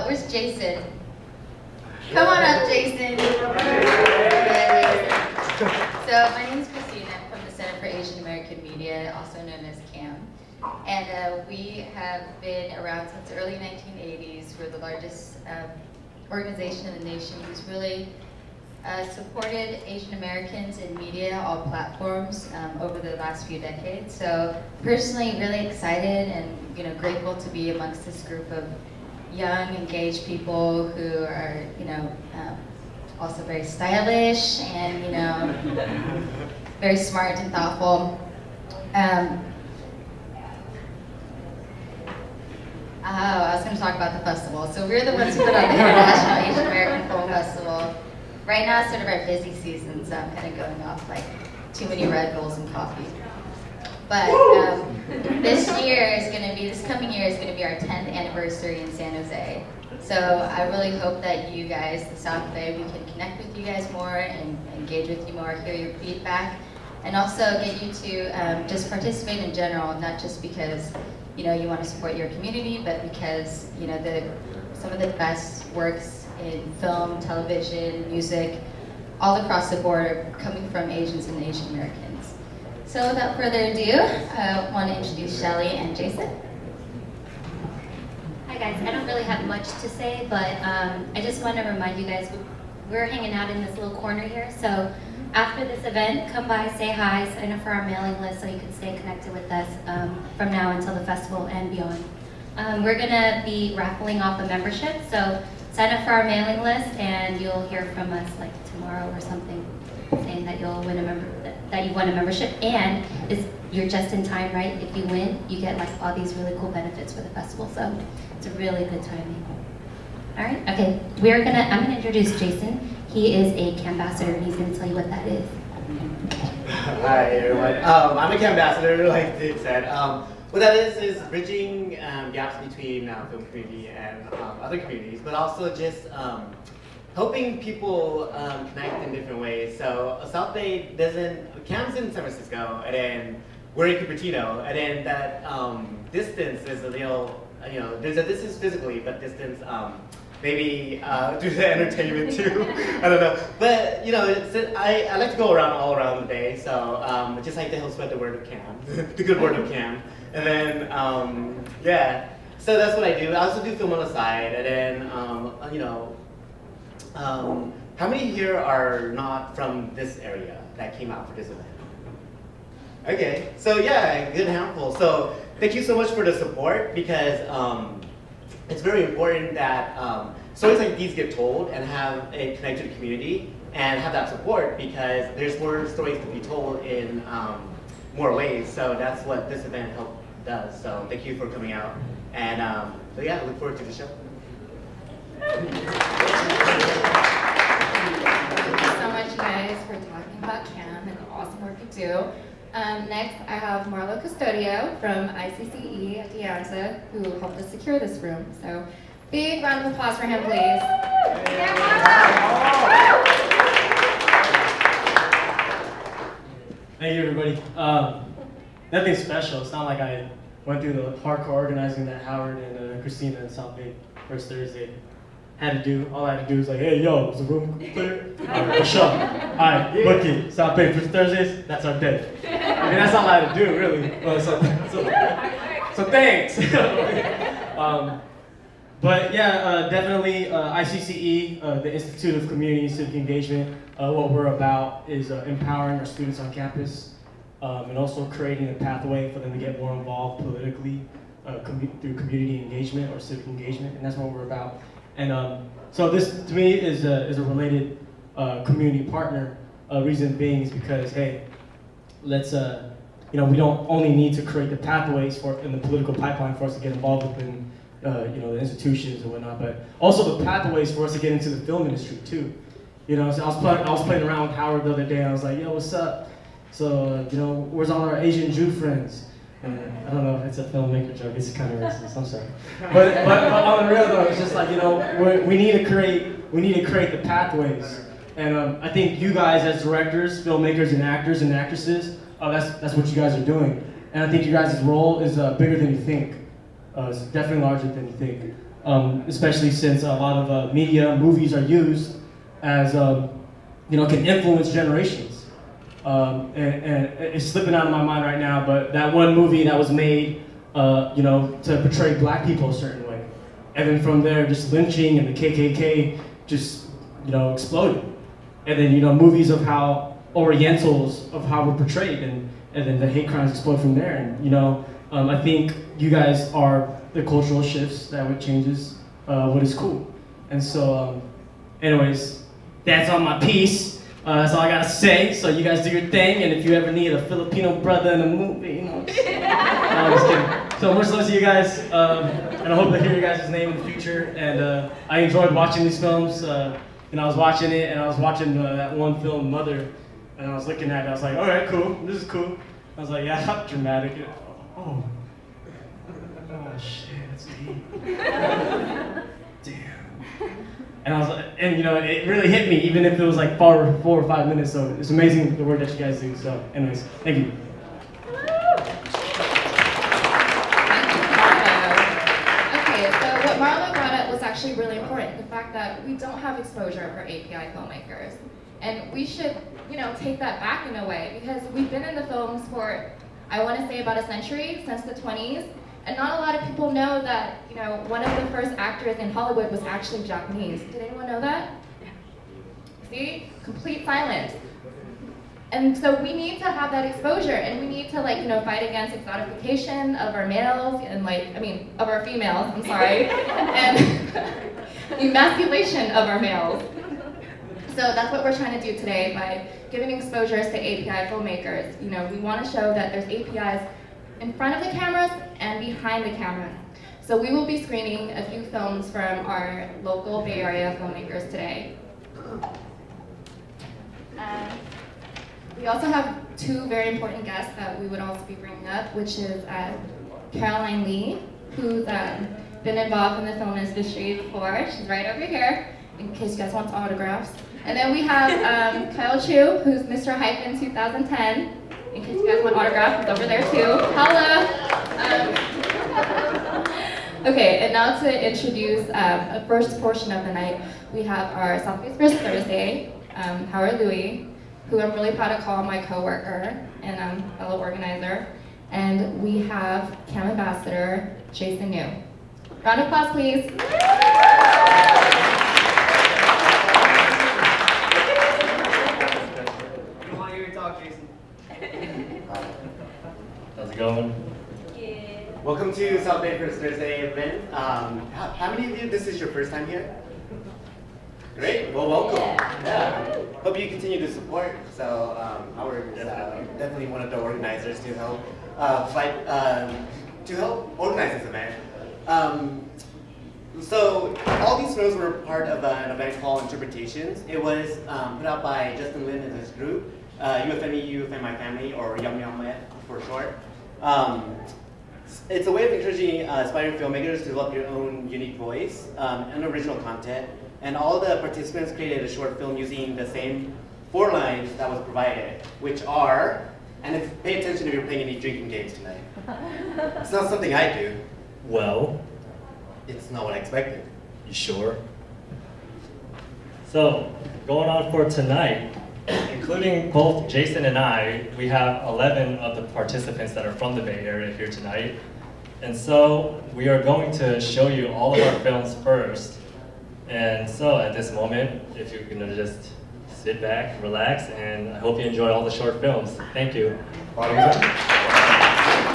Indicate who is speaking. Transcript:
Speaker 1: Where's Jason? Come on up, Jason. So my name is Christina. I'm from the Center for Asian American Media, also known as CAM. And we have been around since the early 1980s. We're the largest organization in the nation who's really supported Asian Americans in media, all platforms, over the last few decades. So personally, really excited and grateful to be amongst this group of young, engaged people who are also very stylish and very smart and thoughtful. I was going to talk about the festival. So we're the ones who put on the International Asian American Film Festival. Right now it's sort of our busy season, so I'm kind of going off like too many Red Bulls and coffee. But this coming year is going to be our 10th anniversary in San Jose. So I really hope that you guys, the South Bay, we can connect with you guys more and engage with you more, hear your feedback, and also get you to just participate in general, not just because you want to support your community, but because some of the best works in film, television, music, all across the board are coming from Asians and Asian Americans. So without further ado, I want to introduce Shelly and Jason.
Speaker 2: Hi guys, I don't really have much to say, but I just want to remind you guys, we're hanging out in this little corner here, so after this event, come by, say hi, sign up for our mailing list so you can stay connected with us from now until the festival and beyond. We're going to be raffling off a membership, so sign up for our mailing list and you'll hear from us like tomorrow or something saying that you'll win that you won a membership, and you're just in time, right? If you win, you get like all these really cool benefits for the festival, so it's a really good timing. All right, okay, I'm gonna introduce Jason. He is a CAMbassador and he's gonna tell you what that is.
Speaker 3: Hi everyone, I'm a CAMbassador, like Dave said. What that is bridging gaps between film community and other communities, but also just helping people connect in different ways. So South Bay CAM's in San Francisco, and then we're in Cupertino, and then that distance is a little, there's a distance physically, but distance maybe due to entertainment too. I don't know, but I like to go all around the Bay, so just like to help spread the word of CAM, the good word of CAM. And then, yeah, so that's what I do. I also do film on the side, and then, how many here are not from this area that came out for this event? Okay, so yeah, good handful. So thank you so much for the support, because it's very important that stories like these get told and have a connected community and have that support, because there's more stories to be told in more ways. So that's what this event does. So thank you for coming out, and so yeah, I look forward to the show.
Speaker 1: Thank you so much, guys, for talking about CAM and the awesome work you do. Next, I have Marlo Custodio from ICCE at De Anza, who helped us secure this room. So big round of applause for him, please.
Speaker 4: Thank you, everybody. Nothing special. It's not like I went through the hardcore organizing that Howard and Christina and South Bay first Thursday had to do. All I had to do was like, hey, yo, is the room clear? All right, for sure. All right, bookie, South Bay first Thursdays, that's our day. I mean, that's all I had to do, really. So thanks. But yeah, definitely ICCE, the Institute of Community and Civic Engagement, what we're about is empowering our students on campus, and also creating a pathway for them to get more involved politically through community engagement or civic engagement, and that's what we're about. And so this, to me, is a related community partner. Reason being is because, hey, let's, we don't only need to create the pathways in the political pipeline for us to get involved within, the institutions and whatnot, but also the pathways for us to get into the film industry too. So I was playing around with Howard the other day. And I was like, yo, what's up? So, where's all our Asian Jew friends? And I don't know if it's a filmmaker joke. It's kind of racist. I'm sorry. But on the real though, it's just like we need to create the pathways. And I think you guys as directors, filmmakers, and actors and actresses, that's what you guys are doing. And I think you guys' role is bigger than you think. It's definitely larger than you think. especially since a lot of media, movies are used as, can influence generations. And it's slipping out of my mind right now, but that one movie that was made, to portray black people a certain way. And then from there, just lynching and the KKK just, exploded. And then, movies of how Orientals, of how we're portrayed, and then the hate crimes explode from there. And, I think you guys are the cultural shifts that what changes what is cool. And so, anyways, that's on my piece. That's all I gotta say. So you guys do your thing, and if you ever need a Filipino brother in a movie, just, I'm just kidding. So much love to you guys, and I hope to hear you guys' name in the future. And I enjoyed watching these films. I was watching it, and I was watching that one film, Mother, and I was looking at it. I was like, all right, cool. This is cool. I was like, yeah, how dramatic. Oh shit, that's deep. Damn. And I was like, it really hit me, even if it was like 4 or 5 minutes. So it's amazing the work that you guys do. So, anyways, thank you.
Speaker 5: Okay, so what Marlo brought up was actually really important. The fact that we don't have exposure for API filmmakers. And we should, take that back in a way, because we've been in the films for, I want to say about a century, since the 20s. And not a lot of people know that, one of the first actors in Hollywood was actually Japanese. Did anyone know that? See? Complete silence. And so we need to have that exposure, and we need to fight against exotification of our males, and of our females, I'm sorry, and emasculation of our males. So that's what we're trying to do today by giving exposures to API filmmakers. We want to show that there's APIs in front of the cameras and behind the camera. So we will be screening a few films from our local Bay Area filmmakers today. We also have 2 very important guests that we would also be bringing up, which is Caroline Lee, who's been involved in the film industry before. She's right over here, in case you guys want autographs. And then we have Kyle Chu, who's Mr. Hyphen 2010. In case you guys want autographs, it's over there too. Hello! Okay, and now to introduce the first portion of the night, we have our Southwest First Thursday, Howard Louie, who I'm really proud to call my co-worker and fellow organizer. And we have Cam Ambassador, Jason New. Round of applause, please.
Speaker 6: How's it going?
Speaker 3: Welcome to South Bay First Thursday event. How many of you, this is your first time here? Great, well welcome. Yeah. Hope you continue to support. So Howard is definitely one of the organizers to help organize this event. So all these films were part of an event called Interpretations. It was put out by Justin Lin and his group, UFME, UFMI Family, or Yum Yum Met for short. It's a way of encouraging aspiring filmmakers to develop your own unique voice and original content. And all the participants created a short film using the same 4 lines that was provided, which are, and pay attention if you're playing any drinking games tonight. It's not something I do.
Speaker 6: Well,
Speaker 3: it's not what I expected.
Speaker 6: You sure? So, going on for tonight, including both Jason and I, we have 11 of the participants that are from the Bay Area here tonight. And so, we are going to show you all of our films first. And so, at this moment, if you're going to just sit back, relax, and I hope you enjoy all the short films. Thank you.
Speaker 3: Bottoms up.